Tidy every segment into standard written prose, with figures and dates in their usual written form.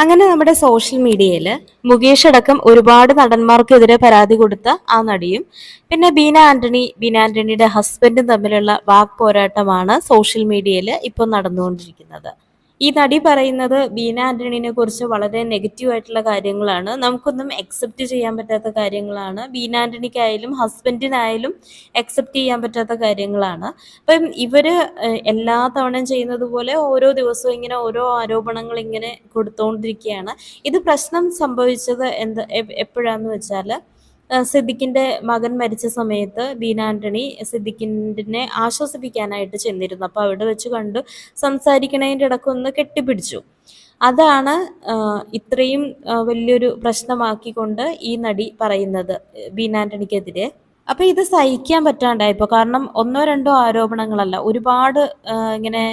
അങ്ങനെ നമ്മുടെ സോഷ്യൽ മീഡിയയിൽ മുകേഷ് അടക്കം ഒരുപാട് നടന്മാർക്കെതിരെ പരാതി കൊടുത്ത ആ നടിയും പിന്നെ ബീന ആന്റണിയുടെ ഹസ്ബൻഡും തമ്മിലുള്ള വാക് പോരാട്ടമാണ് സോഷ്യൽ മീഡിയയിൽ ഇപ്പോൾ നടന്നുകൊണ്ടിരിക്കുന്നത്. ഈ നടി പറയുന്നത് ബീന ആന്റണിനെ കുറിച്ച് വളരെ നെഗറ്റീവ് ആയിട്ടുള്ള കാര്യങ്ങളാണ്, നമുക്കൊന്നും അക്സെപ്റ്റ് ചെയ്യാൻ പറ്റാത്ത കാര്യങ്ങളാണ്, ബീന ആന്റണിക്കായാലും ഹസ്ബൻഡിനായാലും അക്സെപ്റ്റ് ചെയ്യാൻ പറ്റാത്ത കാര്യങ്ങളാണ്. അപ്പം ഇവര് എല്ലാ തവണയും ചെയ്യുന്നത് പോലെ ഓരോ ദിവസവും ഇങ്ങനെ ഓരോ ആരോപണങ്ങൾ ഇങ്ങനെ കൊടുത്തുകൊണ്ടിരിക്കുകയാണ്. ഇത് പ്രശ്നം സംഭവിച്ചത് എപ്പോഴാന്ന് വെച്ചാൽ സിദ്ദിഖിന്റെ മകൻ മരിച്ച സമയത്ത് ബീന ആന്റണി സിദ്ദിഖിനെ ആശ്വസിപ്പിക്കാനായിട്ട് ചെന്നിരുന്നു. അപ്പോൾ അവിടെ വെച്ച് കണ്ടു സംസാരിക്കണതിൻ്റെ ഇടയ്ക്കൊന്ന് കെട്ടിപ്പിടിച്ചു. അതാണ് ഇത്രയും വലിയൊരു പ്രശ്നമാക്കിക്കൊണ്ട് ഈ നടി പറയുന്നത് ബീന ആന്റണിക്കെതിരെ. അപ്പൊ ഇത് സഹിക്കാൻ പറ്റാണ്ടായപ്പോ, കാരണം ഒന്നോ രണ്ടോ ആരോപണങ്ങളല്ല, ഒരുപാട് ഇങ്ങനെ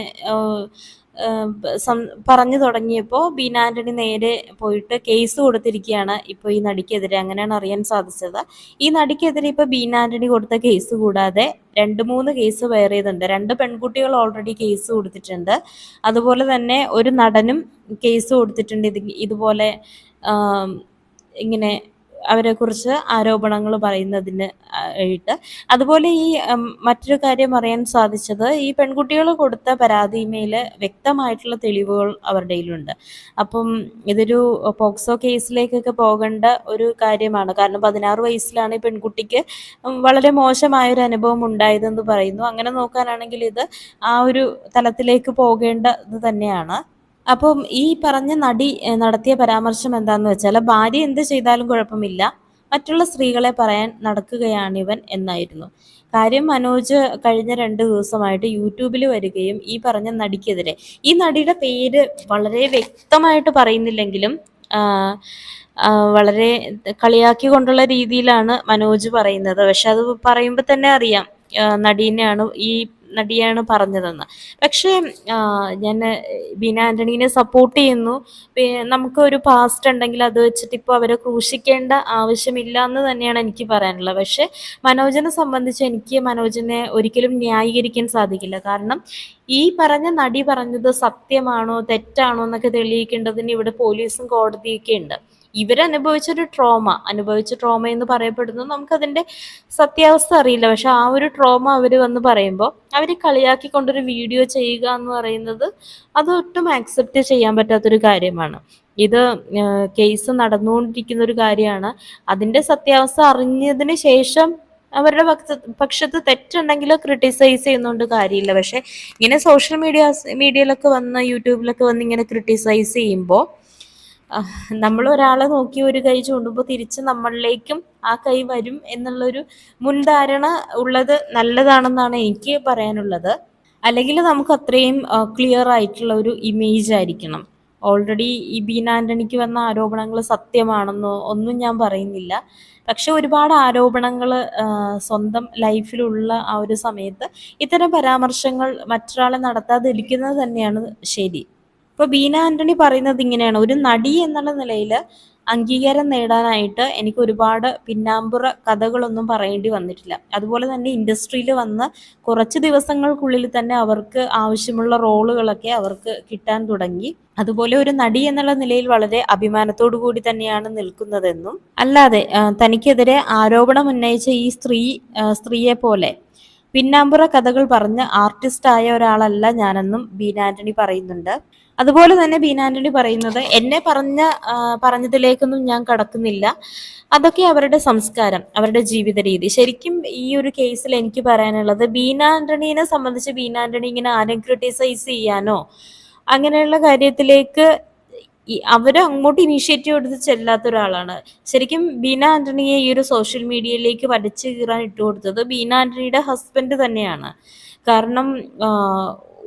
പറഞ്ഞു തുടങ്ങിയപ്പോൾ ബീന ആന്റണി നേരെ പോയിട്ട് കേസ് കൊടുത്തിരിക്കുകയാണ് ഇപ്പോൾ ഈ നടിക്കെതിരെ. അങ്ങനെയാണ് അറിയാൻ സാധിച്ചത്. ഈ നടിക്കെതിരെ ഇപ്പോൾ ബീന ആന്റണി കൊടുത്ത കേസ് കൂടാതെ 2-3 കേസ് വേറെ ചെയ്തിട്ടുണ്ട്. 2 പെൺകുട്ടികൾ ഓൾറെഡി കേസ് കൊടുത്തിട്ടുണ്ട്. അതുപോലെ തന്നെ ഒരു നടനും കേസ് കൊടുത്തിട്ടുണ്ട് ഇതുപോലെ ഇങ്ങനെ അവരെ കുറിച്ച് ആരോപണങ്ങൾ പറയുന്നതിന് ആയിട്ട്. അതുപോലെ ഈ മറ്റൊരു കാര്യം അറിയാൻ സാധിച്ചത്, ഈ പെൺകുട്ടികൾ കൊടുത്ത പരാതിമേൽ വ്യക്തമായിട്ടുള്ള തെളിവുകൾ അവരുടെ കയ്യിലുണ്ട്. അപ്പം ഇതൊരു പോക്സോ കേസിലേക്കൊക്കെ പോകേണ്ട ഒരു കാര്യമാണ്. കാരണം 16 വയസ്സിലാണ് ഈ പെൺകുട്ടിക്ക് വളരെ മോശമായൊരു അനുഭവം ഉണ്ടായതെന്ന് പറയുന്നു. അങ്ങനെ നോക്കാനാണെങ്കിൽ ഇത് ആ ഒരു തലത്തിലേക്ക് പോകേണ്ടത് തന്നെയാണ്. അപ്പം ഈ പറഞ്ഞ നടി നടത്തിയ പരാമർശം എന്താന്ന് വെച്ചാൽ, ഭാര്യ എന്ത് ചെയ്താലും കുഴപ്പമില്ല, മറ്റുള്ള സ്ത്രീകളെ പറയാൻ നടക്കുകയാണിവൻ എന്നായിരുന്നു. കാര്യം മനോജ് കഴിഞ്ഞ 2 ദിവസമായിട്ട് യൂട്യൂബിൽ വരികയും ഈ പറഞ്ഞ നടിക്കെതിരെ, ഈ നടിയുടെ പേര് വളരെ വ്യക്തമായിട്ട് പറയുന്നില്ലെങ്കിലും വളരെ കളിയാക്കിക്കൊണ്ടുള്ള രീതിയിലാണ് മനോജ് പറയുന്നത്. പക്ഷെ അത് പറയുമ്പോൾ തന്നെ അറിയാം ഈ നടിയാണ് പറഞ്ഞതെന്ന്. പക്ഷേ ഞാൻ ബീന ആന്റണീനെ സപ്പോർട്ട് ചെയ്യുന്നു. നമുക്കൊരു പാസ്റ്റ് ഉണ്ടെങ്കിൽ അത് വെച്ചിട്ട് ഇപ്പോൾ അവരെ ക്രൂശിക്കേണ്ട ആവശ്യമില്ല എന്ന് തന്നെയാണ് എനിക്ക് പറയാനുള്ളത്. പക്ഷെ മനോജിനെ സംബന്ധിച്ച് എനിക്ക് മനോജിനെ ഒരിക്കലും ന്യായീകരിക്കാൻ സാധിക്കില്ല. കാരണം ഈ പറഞ്ഞ നടി പറഞ്ഞത് സത്യമാണോ തെറ്റാണോ എന്നൊക്കെ തെളിയിക്കേണ്ടതിന് ഇവിടെ പോലീസും കോടതിയൊക്കെ ഉണ്ട്. ഇവരനുഭവിച്ച ട്രോമ എന്ന് പറയപ്പെടുന്നു. നമുക്കതിൻ്റെ സത്യാവസ്ഥ അറിയില്ല. പക്ഷെ ആ ഒരു ട്രോമ അവർ വന്ന് പറയുമ്പോൾ അവർ കളിയാക്കിക്കൊണ്ടൊരു വീഡിയോ ചെയ്യുക എന്ന് പറയുന്നത് അതൊട്ടും ആക്സെപ്റ്റ് ചെയ്യാൻ പറ്റാത്തൊരു കാര്യമാണ്. ഇത് കേസ് നടന്നുകൊണ്ടിരിക്കുന്ന ഒരു കാര്യമാണ്. അതിൻ്റെ സത്യാവസ്ഥ അറിഞ്ഞതിന് ശേഷം അവരുടെ പക്ഷത്ത് തെറ്റുണ്ടെങ്കിൽ ക്രിട്ടിസൈസ് ചെയ്യുന്നതുകൊണ്ട് കാര്യമില്ല. പക്ഷെ ഇങ്ങനെ സോഷ്യൽ മീഡിയയിലൊക്കെ വന്ന് യൂട്യൂബിലൊക്കെ വന്ന് ഇങ്ങനെ ക്രിട്ടിസൈസ് ചെയ്യുമ്പോൾ നമ്മൾ ഒരാളെ നോക്കി ഒരു കൈ ചൂണ്ടുമ്പോൾ തിരിച്ച് നമ്മളിലേക്കും ആ കൈ വരും എന്നുള്ളൊരു മുൻധാരണ ഉള്ളത് നല്ലതാണെന്നാണ് എനിക്ക് പറയാനുള്ളത്. അല്ലെങ്കിൽ നമുക്ക് അത്രയും ക്ലിയർ ആയിട്ടുള്ള ഒരു ഇമേജ് ആയിരിക്കണം. ഓൾറെഡി ഈ ബീന ആന്റണിക്ക് വന്ന ആരോപണങ്ങൾ സത്യമാണെന്നോ ഒന്നും ഞാൻ പറയുന്നില്ല. പക്ഷെ ഒരുപാട് ആരോപണങ്ങൾ സ്വന്തം ലൈഫിലുള്ള ആ ഒരു സമയത്ത് ഇത്തരം പരാമർശങ്ങൾ മറ്റൊരാളെ നടത്താതിരിക്കുന്നത് തന്നെയാണ് ശരി. ഇപ്പോൾ ബീന ആന്റണി പറയുന്നത് ഇങ്ങനെയാണ്: ഒരു നടി എന്നുള്ള നിലയിൽ അംഗീകാരം നേടാനായിട്ട് എനിക്ക് ഒരുപാട് പിന്നാമ്പുറ കഥകളൊന്നും പറയേണ്ടി വന്നിട്ടില്ല. അതുപോലെ തന്നെ ഇൻഡസ്ട്രിയിൽ വന്ന് കുറച്ച് ദിവസങ്ങൾക്കുള്ളിൽ തന്നെ അവർക്ക് ആവശ്യമുള്ള റോളുകളൊക്കെ അവർക്ക് കിട്ടാൻ തുടങ്ങി. അതുപോലെ ഒരു നടി എന്നുള്ള നിലയിൽ വളരെ അഭിമാനത്തോടു കൂടി തന്നെയാണ് നിൽക്കുന്നതെന്നും, അല്ലാതെ തനിക്കെതിരെ ആരോപണം ഉന്നയിച്ച ഈ സ്ത്രീയെ പോലെ പിന്നാമ്പുറ കഥകൾ പറഞ്ഞ് ആർട്ടിസ്റ്റായ ഒരാളല്ല ഞാനെന്നും ബീന ആന്റണി പറയുന്നുണ്ട്. അതുപോലെ തന്നെ ബീന ആന്റണി പറയുന്നത്, എന്നെ പറഞ്ഞതിലേക്കൊന്നും ഞാൻ കടക്കുന്നില്ല, അതൊക്കെ അവരുടെ സംസ്കാരം, അവരുടെ ജീവിത രീതി. ശരിക്കും ഈ ഒരു കേസിൽ എനിക്ക് പറയാനുള്ളത്, ബീന ആന്റണീനെ സംബന്ധിച്ച് ബീന ആന്റണി ഇങ്ങനെ ആരെയും ക്രിട്ടിസൈസ് ചെയ്യാനോ അങ്ങനെയുള്ള കാര്യത്തിലേക്ക് അവര് അങ്ങോട്ട് ഇനീഷ്യേറ്റീവ് എടുത്ത് ചെല്ലാത്ത ഒരാളാണ്. ശരിക്കും ബീന ആന്റണിയെ ഈ ഒരു സോഷ്യൽ മീഡിയയിലേക്ക് വലിച്ചു കീറാൻ ഇട്ടുകൊടുത്തത് ബീന ആന്റണിയുടെ ഹസ്ബൻഡ് തന്നെയാണ്. കാരണം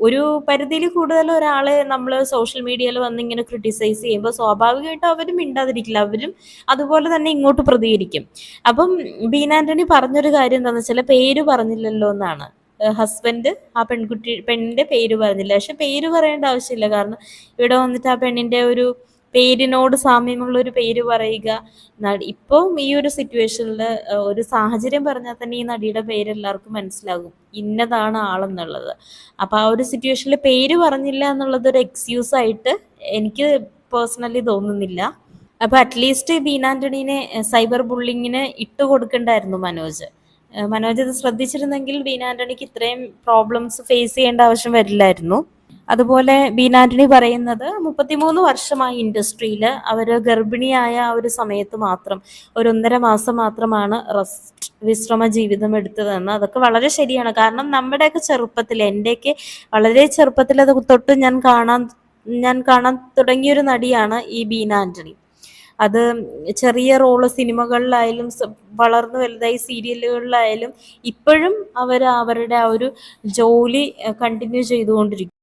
ഒരു പരിധിയിൽ കൂടുതൽ ഒരാളെ നമ്മൾ സോഷ്യൽ മീഡിയയിൽ വന്ന് ഇങ്ങനെ ക്രിട്ടിസൈസ് ചെയ്യുമ്പോൾ സ്വാഭാവികമായിട്ടും അവരും മിണ്ടാതിരിക്കില്ല, അവരും അതുപോലെ തന്നെ ഇങ്ങോട്ട് പ്രതികരിക്കും. അപ്പം ബീന ആന്റണി പറഞ്ഞൊരു കാര്യം എന്താണെന്ന് വെച്ചാൽ, പേര് പറഞ്ഞില്ലല്ലോ എന്നാണ്. ഹസ്ബൻഡ് ആ പെണ്ണിന്റെ പേര് പറഞ്ഞില്ല. പക്ഷെ പേര് പറയേണ്ട ആവശ്യമില്ല. കാരണം ഇവിടെ വന്നിട്ട് ആ പെണ്ണിന്റെ ഒരു പേരിനോട് സാമ്യമുള്ള ഒരു പേര് പറയുക. ഇപ്പം ഈ ഒരു സിറ്റുവേഷനിൽ ഒരു സാഹചര്യം പറഞ്ഞാൽ തന്നെ ഈ നടിയുടെ പേര് എല്ലാവർക്കും മനസ്സിലാകും, ഇന്നതാണ് ആളെന്നുള്ളത്. അപ്പൊ ആ ഒരു സിറ്റുവേഷനിൽ പേര് പറഞ്ഞില്ല എന്നുള്ളത് ഒരു എക്സ്ക്യൂസ് ആയിട്ട് എനിക്ക് പേഴ്സണലി തോന്നുന്നില്ല. അപ്പൊ അറ്റ്ലീസ്റ്റ് ബീന ആന്റണീനെ സൈബർ ബുള്ളിങ്ങിന് ഇട്ട് കൊടുക്കണ്ടായിരുന്നു മനോജ്. മനോജ് ഇത് ശ്രദ്ധിച്ചിരുന്നെങ്കിൽ ബീന ആന്റണിക്ക് ഇത്രയും പ്രോബ്ലംസ് ഫേസ് ചെയ്യേണ്ട ആവശ്യം വരില്ലായിരുന്നു. അതുപോലെ ബീന ആന്റണി പറയുന്നത് 33 വർഷമായി ഇൻഡസ്ട്രിയിൽ അവര് ഗർഭിണിയായ ആ ഒരു സമയത്ത് മാത്രം ഒരു 1.5 മാസം മാത്രമാണ് വിശ്രമ ജീവിതം എടുത്തതെന്ന്. അതൊക്കെ വളരെ ശരിയാണ്. കാരണം നമ്മുടെയൊക്കെ ചെറുപ്പത്തിൽ, എൻ്റെയൊക്കെ വളരെ ചെറുപ്പത്തിൽ അത് തൊട്ട് ഞാൻ കാണാൻ തുടങ്ങിയൊരു നടിയാണ് ഈ ബീന ആന്റണി. അത് ചെറിയ റോള് സിനിമകളിലായാലും വളർന്നു വലുതായി സീരിയലുകളിലായാലും ഇപ്പോഴും അവർ അവരുടെ ആ ഒരു ജോലി കണ്ടിന്യൂ ചെയ്തുകൊണ്ടിരിക്കും.